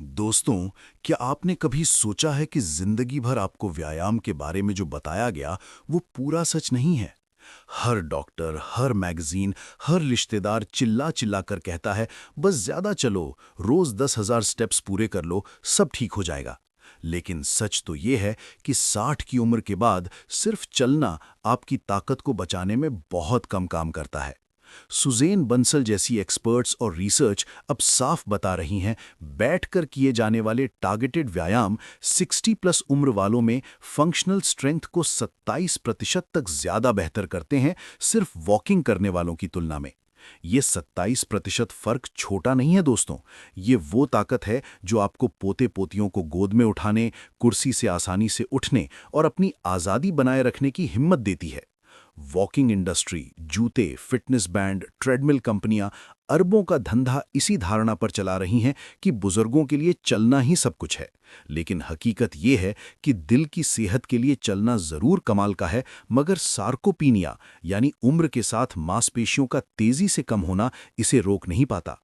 दोस्तों, क्या आपने कभी सोचा है कि जिंदगी भर आपको व्यायाम के बारे में जो बताया गया, वो पूरा सच नहीं है? हर डॉक्टर, हर मैगजीन, हर रिश्तेदार चिल्ला चिल्ला कर कहता है, बस ज्यादा चलो, रोज 10,000 स्टेप्स पूरे कर लो, सब ठीक हो जाएगा। लेकिन सच तो ये है कि 60 की उम्र के बाद सिर्फ चलना आपकी ताकत को बचाने में बहुत कम काम करता है। सुज़ेन बंसल जैसी एक्सपर्ट्स और रिसर्च अब साफ बता रही हैं, बैठकर किए जाने वाले टारगेटेड व्यायाम 60 प्लस उम्र वालों में फंक्शनल स्ट्रेंथ को 27% तक ज्यादा बेहतर करते हैं, सिर्फ वॉकिंग करने वालों की तुलना में। ये 27% फर्क छोटा नहीं है दोस्तों। ये वो ताकत है जो आपको पोते पोतियों को गोद में उठाने, कुर्सी से आसानी से उठने और अपनी आज़ादी बनाए रखने की हिम्मत देती है। वॉकिंग इंडस्ट्री, जूते, फिटनेस बैंड, ट्रेडमिल कंपनियां अरबों का धंधा इसी धारणा पर चला रही हैं कि बुजुर्गों के लिए चलना ही सब कुछ है। लेकिन हकीकत ये है कि दिल की सेहत के लिए चलना जरूर कमाल का है, मगर सार्कोपीनिया यानी उम्र के साथ मांसपेशियों का तेजी से कम होना इसे रोक नहीं पाता।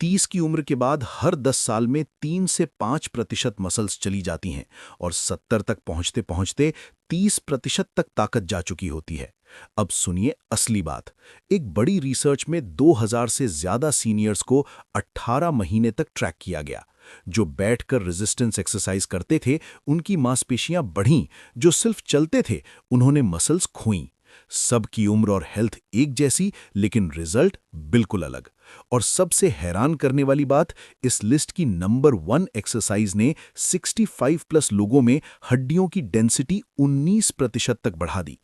30 की उम्र के बाद हर 10 साल में 3 से 5% मसल्स चली जाती हैं और 70 तक पहुंचते पहुंचते 30% तक ताकत जा चुकी होती है। अब सुनिए असली बात। एक बड़ी रिसर्च में 2000 से ज्यादा सीनियर्स को 18 महीने तक ट्रैक किया गया। जो बैठकर रेजिस्टेंस एक्सरसाइज करते थे, उनकी मांसपेशियां बढ़ीं, जो सिर्फ चलते थे, उन्होंने मसल्स खोईं। सबकी उम्र और हेल्थ एक जैसी, लेकिन रिजल्ट बिल्कुल अलग। और सबसे हैरान करने वाली बात, इस लिस्ट की नंबर 1 एक्सरसाइज ने 65 प्लस लोगों में हड्डियों की डेंसिटी 19% तक बढ़ा दी।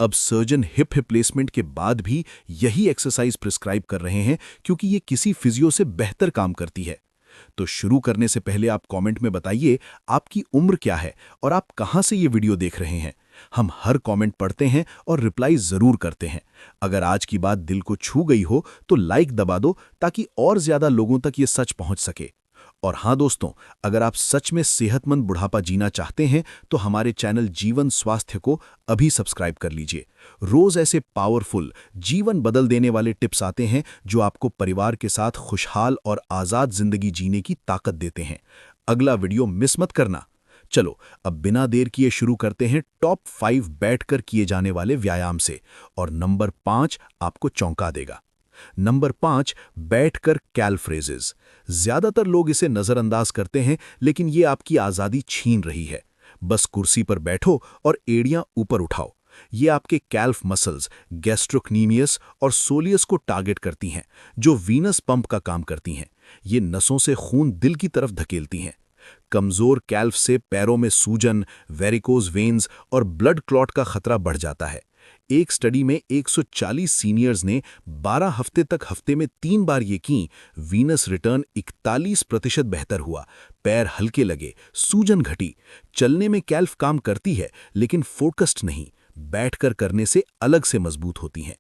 अब सर्जन हिप रिप्लेसमेंट के बाद भी यही एक्सरसाइज प्रिस्क्राइब कर रहे हैं, क्योंकि ये किसी फिजियो से बेहतर काम करती है। तो शुरू करने से पहले आप कमेंट में बताइए आपकी उम्र क्या है और आप कहां से ये वीडियो देख रहे हैं। हम हर कमेंट पढ़ते हैं और रिप्लाई जरूर करते हैं। अगर आज की बात दिल को छू गई हो तो लाइक दबा दो, ताकि और ज्यादा लोगों तक ये सच पहुंच सके। और हाँ दोस्तों, अगर आप सच में सेहतमंद बुढ़ापा जीना चाहते हैं तो हमारे चैनल जीवन स्वास्थ्य को अभी सब्सक्राइब कर लीजिए। रोज ऐसे पावरफुल, जीवन बदल देने वाले टिप्स आते हैं जो आपको परिवार के साथ खुशहाल और आजाद जिंदगी जीने की ताकत देते हैं। अगला वीडियो मिस मत करना। चलो अब बिना देर किए शुरू करते हैं टॉप 5 बैठकर किए जाने वाले व्यायाम से। और नंबर 5 आपको चौंका देगा। नंबर 5, बैठकर कैलफ्रेजेस। ज्यादातर लोग इसे नजरअंदाज करते हैं, लेकिन ये आपकी आजादी छीन रही है। बस कुर्सी पर बैठो और एड़ियां ऊपर उठाओ। ये आपके कैल्फ मसल्स, गैस्ट्रोक्नीमियस और सोलियस को टारगेट करती हैं, जो वीनस पंप का काम करती हैं। ये नसों से खून दिल की तरफ धकेलती हैं। कमजोर कैल्फ से पैरों में सूजन, वेरिकोज वेन्स और ब्लड क्लॉट का खतरा बढ़ जाता है। एक स्टडी में 140 सीनियर्स ने 12 हफ्ते तक हफ्ते में 3 बार ये की। वीनस रिटर्न 41% बेहतर हुआ। पैर हल्के लगे, सूजन घटी। चलने में कैल्फ काम करती है, लेकिन फोकस्ड नहीं। बैठकर करने से अलग से मजबूत होती हैं।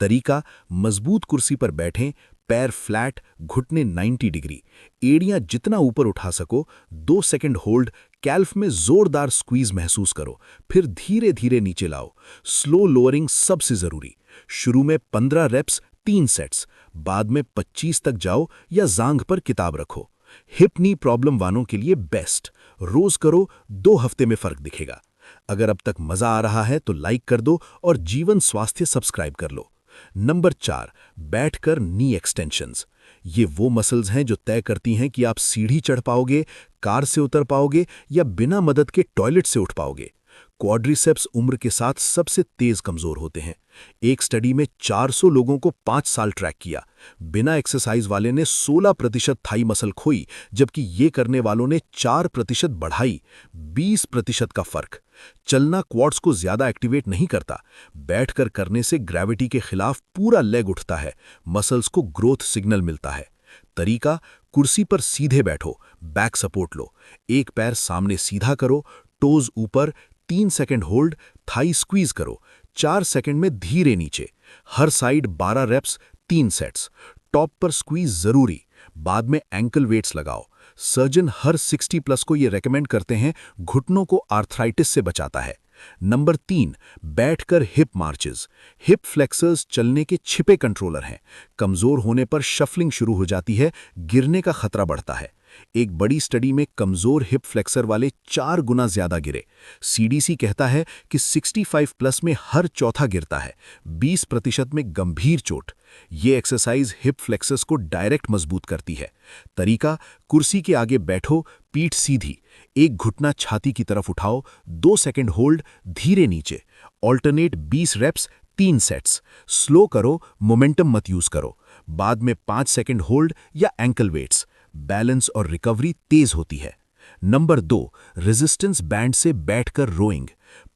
तरीका, मजबूत कुर्सी पर बैठें, पैर फ्लैट, घुटने 90 डिग्री, एड़ियां जितना ऊपर उठा सको, 2 सेकंड होल्ड, कैल्फ में जोरदार स्क्वीज महसूस करो, फिर धीरे धीरे नीचे लाओ। स्लो लोअरिंग सबसे जरूरी। शुरू में 15 रेप्स, 3 सेट्स, बाद में 25 तक जाओ या जांघ पर किताब रखो। हिप नी प्रॉब्लम वालों के लिए बेस्ट। रोज करो, 2 हफ्ते में फर्क दिखेगा। अगर अब तक मजा आ रहा है तो लाइक कर दो और जीवन स्वास्थ्य सब्सक्राइब कर लो। नंबर 4, बैठकर नी एक्सटेंशंस। ये वो मसल्स हैं जो तय करती हैं कि आप सीढ़ी चढ़ पाओगे, कार से उतर पाओगे या बिना मदद के टॉयलेट से उठ पाओगे। क्वाड्रिसेप्स उम्र के साथ सबसे तेज कमजोर होते हैं। एक स्टडी में 400 लोगों को 5 साल ट्रैक किया। बिना एक्सरसाइज वाले ने 16% थाई मसल खोई, जबकि ये करने वालों ने 4% बढ़ाई। 20% का फर्क। चलना क्वाड्स को ज्यादा एक्टिवेट नहीं करता। बैठकर करने से ग्रेविटी के खिलाफ पूरा लेग उठता है। मसल्स को ग्रोथ सिग्नल मिलता है। तरीका, कुर्सी पर सीधे बैठो, बैक सपोर्ट लो, एक पैर सामने सीधा करो, टोज ऊपर, 3 सेकंड होल्ड, थाई स्क्वीज करो, 4 सेकंड में धीरे नीचे। हर साइड 12 रेप्स, 3 सेट्स। टॉप पर स्क्वीज जरूरी। बाद में एंकल वेट्स लगाओ। सर्जन हर 60 प्लस को ये रेकमेंड करते हैं, घुटनों को आर्थराइटिस से बचाता है। नंबर 3, बैठकर हिप मार्चेस। हिप फ्लेक्सर्स चलने के छिपे कंट्रोलर हैं। कमजोर होने पर शफलिंग शुरू हो जाती है, गिरने का खतरा बढ़ता है। एक बड़ी स्टडी में कमजोर हिप फ्लेक्सर वाले 4 गुना ज्यादा गिरे। सीडीसी कहता है कि 65 प्लस में हर चौथा गिरता है, 20% में गंभीर चोट। ये एक्सरसाइज हिप फ्लेक्सस को डायरेक्ट मजबूत करती है। तरीका, कुर्सी के आगे बैठो, पीठ सीधी, एक घुटना छाती की तरफ उठाओ, 2 सेकंड होल्ड, धीरे नीचे। Alternate 20 reps, 3 sets. स्लो करो, मोमेंटम मत यूज करो। बाद में 5 सेकंड होल्ड या एंकल वेट्स। बैलेंस और रिकवरी तेज होती है। नंबर 2, रेजिस्टेंस बैंड से बैठकर रोइंग।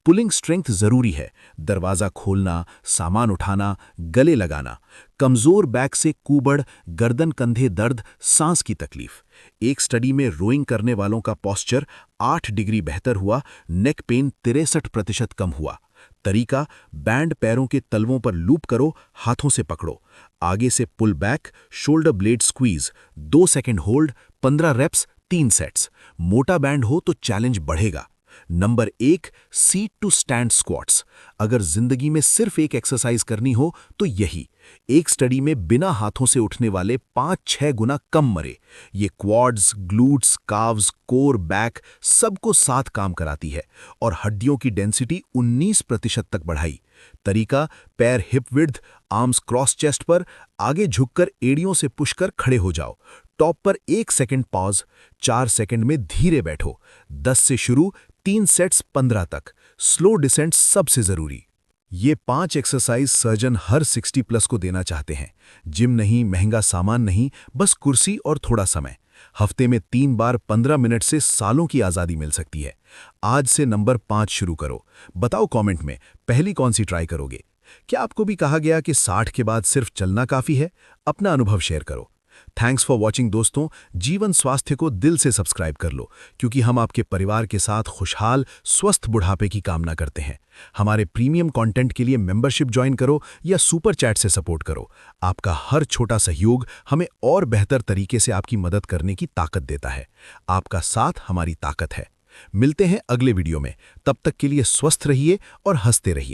पुलिंग स्ट्रेंथ जरूरी है। दरवाजा खोलना, सामान उठाना, गले लगाना। कमजोर बैक से कूबड़, गर्दन कंधे दर्द, सांस की तकलीफ। एक स्टडी में रोइंग करने वालों का पोस्चर 8 डिग्री बेहतर हुआ, नेक पेन 63% कम हुआ। तरीका, बैंड पैरों के तलवों पर लूप करो, हाथों से पकड़ो। आगे से pull back, shoulder blade squeeze, 2 second hold, 15 reps, 3 sets. मोटा बैंड हो तो चैलेंज बढ़ेगा। Number 1, seat to stand squats. अगर जिंदगी में सिर्फ एक एक्सरसाइज करनी हो तो यही। एक स्टडी में बिना हाथों से उठने वाले 5-6 गुना कम मरे। ये quads, glutes, calves, core, back सबको साथ काम कराती है और हड्डियों की डेंसिटी 19% तक बढ़ाई। तरीका, पैर hip width, arms cross chest पर, आगे झुककर एड़ियों से पुश कर खड़े हो जाओ। टॉप पर 1 सेकंड पॉज, 4 सेकंड में धीरे बैठो। 10 से शुरू, 3 सेट्स 15 तक। स्लो डिसेंट सबसे जरूरी। ये 5 एक्सरसाइज सर्जन हर 60 प्लस को देना चाहते हैं। जिम नहीं, महंगा सामान नहीं, बस कुर्सी और थोड़ा समय। हफ्ते में 3 बार 15 मिनट से सालों की आज़ादी मिल सकती है। आज से नंबर 5 शुरू करो। बताओ कमेंट में पहली कौन सी ट्राई करोगे। क्या आपको भी कहा गया कि 60 के बाद सिर्फ चलना काफ़ी है? अपना अनुभव शेयर करो। थैंक्स फॉर वॉचिंग दोस्तों। जीवन स्वास्थ्य को दिल से सब्सक्राइब कर लो, क्योंकि हम आपके परिवार के साथ खुशहाल स्वस्थ बुढ़ापे की कामना करते हैं। हमारे प्रीमियम कंटेंट के लिए मेंबरशिप ज्वाइन करो या सुपर चैट से सपोर्ट करो। आपका हर छोटा सहयोग हमें और बेहतर तरीके से आपकी मदद करने की ताकत देता है। आपका साथ हमारी ताकत है। मिलते हैं अगले वीडियो में। तब तक के लिए स्वस्थ रहिए और हंसते रहिए।